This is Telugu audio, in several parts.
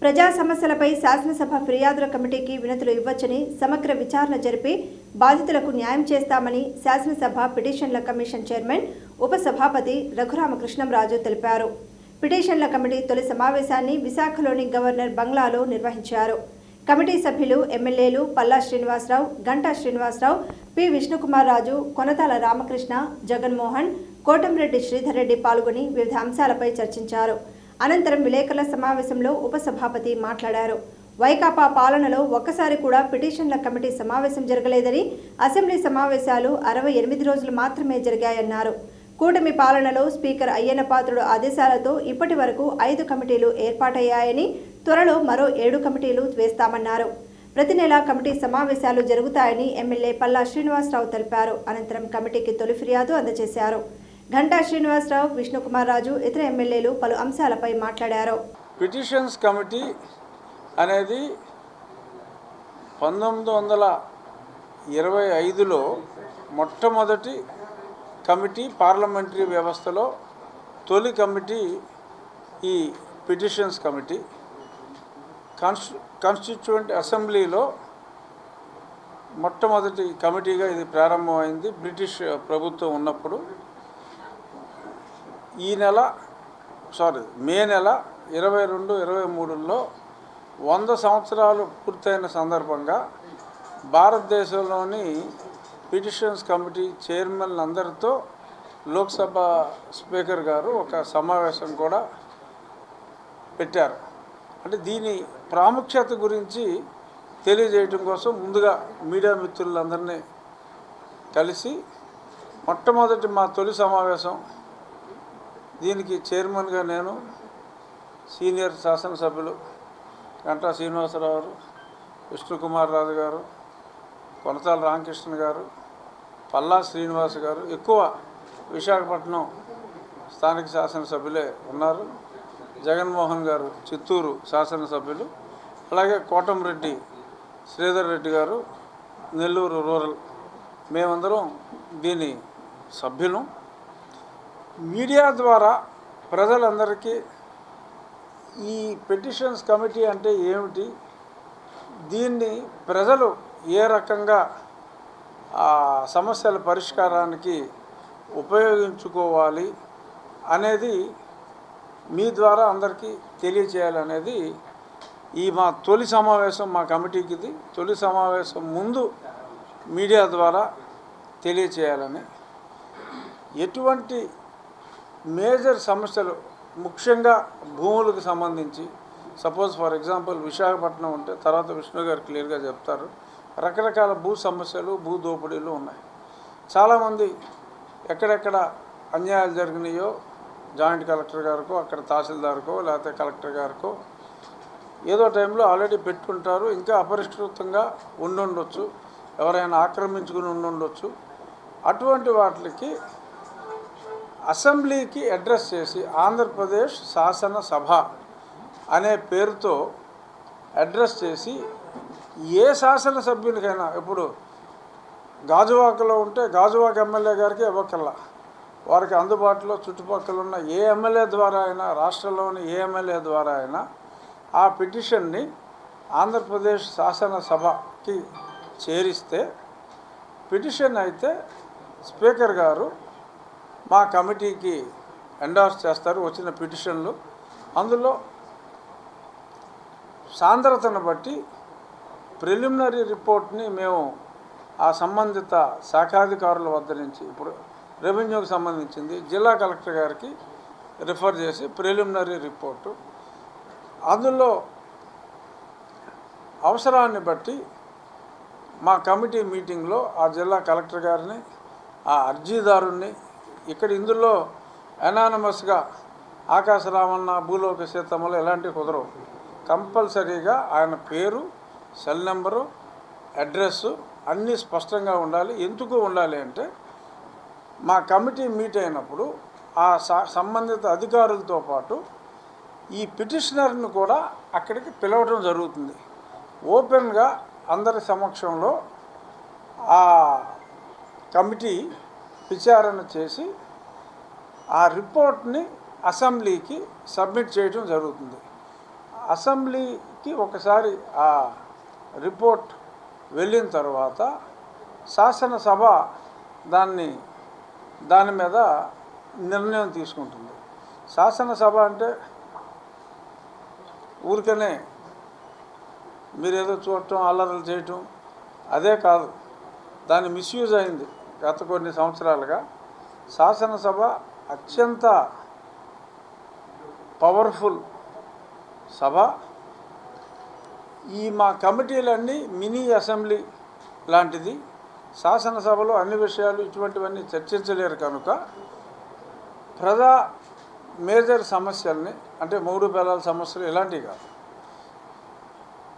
ప్రజా సమస్యలపై శాసనసభ ఫిర్యాదుల కమిటీకి వినతులు ఇవ్వచ్చని, సమగ్ర విచారణ జరిపి బాధితులకు న్యాయం చేస్తామని శాసనసభ పిటిషన్ల కమిషన్ చైర్మన్ ఉపసభాపతి రఘురామకృష్ణంరాజు తెలిపారు. పిటిషన్ల కమిటీ తొలి సమావేశాన్ని విశాఖలోని గవర్నర్ బంగ్లాలో నిర్వహించారు. కమిటీ సభ్యులు ఎమ్మెల్యేలు పల్లా శ్రీనివాసరావు, గంటా శ్రీనివాసరావు, పి విష్ణుకుమార్ రాజు, కొనతాల రామకృష్ణ, జగన్మోహన్, కోటంరెడ్డి శ్రీధర్ రెడ్డి పాల్గొని వివిధ అంశాలపై చర్చించారు. అనంతరం విలేకరుల సమావేశంలో ఉపసభాపతి మాట్లాడారు. వైకాపా పాలనలో ఒక్కసారి కూడా పిటిషన్ల కమిటీ సమావేశం జరగలేదని, అసెంబ్లీ సమావేశాలు 68 రోజులు మాత్రమే జరిగాయన్నారు. కూటమి పాలనలో స్పీకర్ అయ్యన్నపాత్రుడు ఆదేశాలతో ఇప్పటి వరకు 5 కమిటీలు ఏర్పాటయ్యాయని, త్వరలో మరో 7 కమిటీలు వేస్తామన్నారు. ప్రతి నెల కమిటీ సమావేశాలు జరుగుతాయని ఎమ్మెల్యే పల్లా శ్రీనివాసరావు తెలిపారు. అనంతరం కమిటీకి తొలి ఫిర్యాదు అందజేశారు. గంటా శ్రీనివాసరావు, విష్ణుకుమార్ రాజు, ఇతర ఎమ్మెల్యేలు పలు అంశాలపై మాట్లాడారు. పిటిషన్స్ కమిటీ అనేది 1925లో మొట్టమొదటి కమిటీ, పార్లమెంటరీ వ్యవస్థలో తొలి కమిటీ ఈ పిటిషన్స్ కమిటీ. కాన్స్టిట్యూయెంట్ అసెంబ్లీలో మొట్టమొదటి కమిటీగా ఇది ప్రారంభమైంది బ్రిటిష్ ప్రభుత్వం ఉన్నప్పుడు. మే నెల 22, 23లో 100 సంవత్సరాలు పూర్తయిన సందర్భంగా భారతదేశంలోని పిటిషన్స్ కమిటీ చైర్మన్ అందరితో లోక్సభ స్పీకర్ గారు ఒక సమావేశం కూడా పెట్టారు. అంటే దీని ప్రాముఖ్యత గురించి తెలియజేయడం కోసం ముందుగా మీడియా మిత్రులందరినీ కలిసి మొట్టమొదటి మా తొలి సమావేశం, దీనికి చైర్మన్గా నేను, సీనియర్ శాసనసభ్యులు గంటా శ్రీనివాసరావు గారు, విష్ణుకుమార్ రాజు గారు, కొనతాల రామకృష్ణ గారు, పల్లా శ్రీనివాస్ గారు, ఎక్కువ విశాఖపట్నం స్థానిక శాసనసభ్యులే ఉన్నారు. జగన్మోహన్ గారు చిత్తూరు శాసనసభ్యులు, అలాగే కోటంరెడ్డి శ్రీధర్ రెడ్డి గారు నెల్లూరు రూరల్, మేమందరం దీని సభ్యులు. మీడియా ద్వారా ప్రజలందరికీ ఈ పిటిషన్స్ కమిటీ అంటే ఏమిటి, దీన్ని ప్రజలు ఏ రకంగా సమస్యల పరిష్కారానికి ఉపయోగించుకోవాలి అనేది మీ ద్వారా అందరికీ తెలియచేయాలనేది ఈ మా తొలి సమావేశం. మా కమిటీకి ఇది తొలి సమావేశం ముందు మీడియా ద్వారా తెలియచేయాలని. ఎటువంటి మేజర్ సమస్యలు, ముఖ్యంగా భూములకు సంబంధించి, సపోజ్ ఫర్ ఎగ్జాంపుల్ విశాఖపట్నం ఉంటే తర్వాత విష్ణు గారు క్లియర్గా చెప్తారు. రకరకాల భూ సమస్యలు, భూ దోపిడీలు ఉన్నాయి. చాలామంది ఎక్కడెక్కడ అన్యాయాలు జరిగినాయో జాయింట్ కలెక్టర్ గారికో, అక్కడ తహసీల్దార్కో, లేకపోతే కలెక్టర్ గారికో ఏదో టైంలో ఆల్రెడీ పెట్టుకుంటారు. ఇంకా అపరిష్కృతంగా ఉండుండొచ్చు, ఎవరైనా ఆక్రమించుకుని ఉండుండొచ్చు. అటువంటి వాటికి అసెంబ్లీకి అడ్రస్ చేసి ఆంధ్రప్రదేశ్ శాసనసభ అనే పేరుతో అడ్రస్ చేసి ఏ శాసనసభ్యునికైనా, ఇప్పుడు గాజువాకలో ఉంటే గాజువాక ఎమ్మెల్యే గారికి ఇవ్వకల్లా, వారికి అందుబాటులో చుట్టుపక్కల ఉన్న ఏ ఎమ్మెల్యే ద్వారా అయినా, రాష్ట్రంలోని ఏ ఎమ్మెల్యే ద్వారా అయినా ఆ పిటిషన్ని ఆంధ్రప్రదేశ్ శాసనసభకి చేరిస్తే పిటిషన్ అయితే స్పీకర్ గారు మా కమిటీకి ఎండార్స్ చేస్తారు వచ్చిన పిటిషన్లు. అందులో సాంద్రతను బట్టి ప్రిలిమినరీ రిపోర్ట్ని మేము ఆ సంబంధిత శాఖాధికారుల వద్ద నుంచి, ఇప్పుడు రెవెన్యూకి సంబంధించింది జిల్లా కలెక్టర్ గారికి రిఫర్ చేసి ప్రిలిమినరీ రిపోర్టు, అందులో అవసరాన్ని బట్టి మా కమిటీ మీటింగ్లో ఆ జిల్లా కలెక్టర్ గారిని, ఆ అర్జీదారుణ్ణి, ఇందులో అనానమస్గా ఆకాశరామన్న, భూలోక సీతమ్మలు ఎలాంటివి కుదరవు. కంపల్సరీగా ఆయన పేరు, సెల్ నెంబరు, అడ్రస్సు అన్నీ స్పష్టంగా ఉండాలి. ఎందుకు ఉండాలి అంటే మా కమిటీ మీట్ అయినప్పుడు ఆ సంబంధిత అధికారులతో పాటు ఈ పిటిషనర్ని కూడా అక్కడికి పిలవడం జరుగుతుంది. ఓపెన్గా అందరి సమక్షంలో ఆ కమిటీ విచారణ చేసి ఆ రిపోర్ట్ని అసెంబ్లీకి సబ్మిట్ చేయడం జరుగుతుంది. అసెంబ్లీకి ఒకసారి ఆ రిపోర్ట్ వెళ్ళిన తర్వాత శాసనసభ దాని మీద నిర్ణయం తీసుకుంటుంది. శాసనసభ అంటే ఊరికనే మీరేదో చూడటం అల్లర్లు చేయటం అదే కాదు, దాని మిస్యూజ్ అయింది గత కొన్ని సంవత్సరాలుగా. శాసనసభ అత్యంత పవర్ఫుల్ సభ. మా కమిటీలన్నీ మినీ అసెంబ్లీ లాంటిది. శాసనసభలో అన్ని విషయాలు ఇటువంటివన్నీ చర్చించలేరు కనుక మేజర్ సమస్యల్ని, అంటే మూడు పేలాల సమస్యలు ఇలాంటివి కాదు,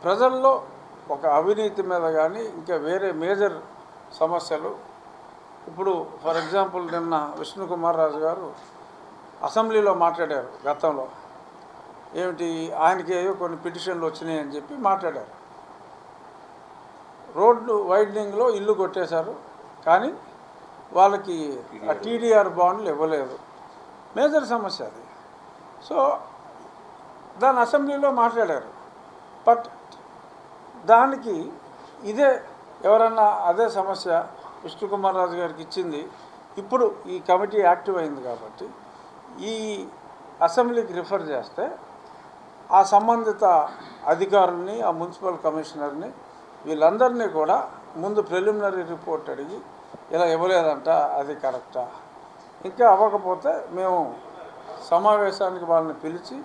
ప్రజల్లో ఒక అవినీతి మీద కానీ ఇంకా వేరే మేజర్ సమస్యలు. ఇప్పుడు ఫర్ ఎగ్జాంపుల్ నిన్న విష్ణుకుమార్ రాజు గారు అసెంబ్లీలో మాట్లాడారు. గతంలో ఏమిటి, ఆయనకి ఏవో కొన్ని పిటిషన్లు వచ్చినాయి అని చెప్పి మాట్లాడారు. రోడ్డు వైడనింగ్లో ఇల్లు కొట్టేశారు, కానీ వాళ్ళకి ఆ టీడీఆర్ బాండ్లు ఇవ్వలేదు. మేజర్ సమస్య అది. సో దాని అసెంబ్లీలో మాట్లాడారు. బట్ దానికి ఎవరన్నా అదే సమస్య విష్ణుకుమార్ రాజు గారికి ఇచ్చింది. ఇప్పుడు ఈ కమిటీ యాక్టివ్ అయింది కాబట్టి ఈ అసెంబ్లీకి రిఫర్ చేస్తే ఆ సంబంధిత అధికారుల్ని, ఆ మున్సిపల్ కమిషనర్ని, వీళ్ళందరినీ కూడా ముందు ప్రిలిమినరీ రిపోర్ట్ అడిగి ఇలా ఇవ్వలేదంట, అది కరెక్టా, ఇంకా అవ్వకపోతే మేము సమావేశానికి వాళ్ళని పిలిచి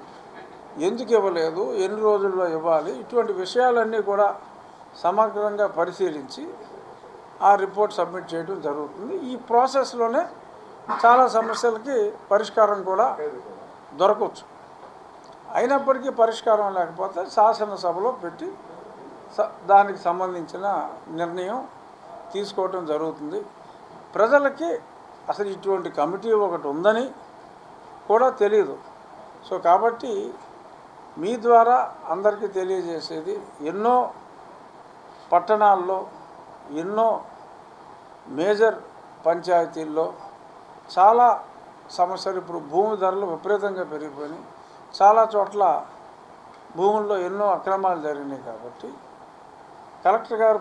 ఎందుకు ఇవ్వలేదు, ఎన్ని రోజుల్లో ఇవ్వాలి, ఇటువంటి విషయాలన్నీ కూడా సమగ్రంగా పరిశీలించి ఆ రిపోర్ట్ సబ్మిట్ చేయడం జరుగుతుంది. ఈ ప్రాసెస్లోనే చాలా సమస్యలకి పరిష్కారం కూడా దొరకవచ్చు. అయినప్పటికీ పరిష్కారం లేకపోతే శాసనసభలో పెట్టి దానికి సంబంధించిన నిర్ణయం తీసుకోవటం జరుగుతుంది. ప్రజలకి అసలు ఇటువంటి కమిటీ ఒకటి ఉందని కూడా తెలియదు. సో కాబట్టి మీ ద్వారా అందరికీ తెలియజేసేది, ఎన్నో పట్టణాల్లో, ఎన్నో మేజర్ పంచాయతీల్లో చాలా సమస్యలు. ఇప్పుడు భూమి ధరలు విపరీతంగా పెరిగిపోయినాయి. చాలా చోట్ల భూముల్లో ఎన్నో అక్రమాలు జరిగినాయి. కాబట్టి కలెక్టర్ గారు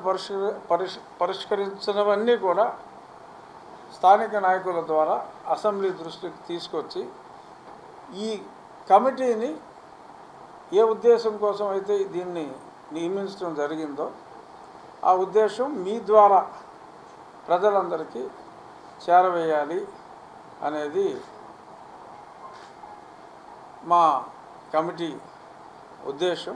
పరిష్కరించినవన్నీ కూడా స్థానిక నాయకుల ద్వారా అసెంబ్లీ దృష్టికి తీసుకొచ్చి ఈ కమిటీని ఏ ఉద్దేశం కోసం అయితే దీన్ని నియమించడం జరిగిందో ఆ ఉద్దేశం మీ ద్వారా ప్రజలందరికీ చేరవేయాలి అనేది మా కమిటీ ఉద్దేశం.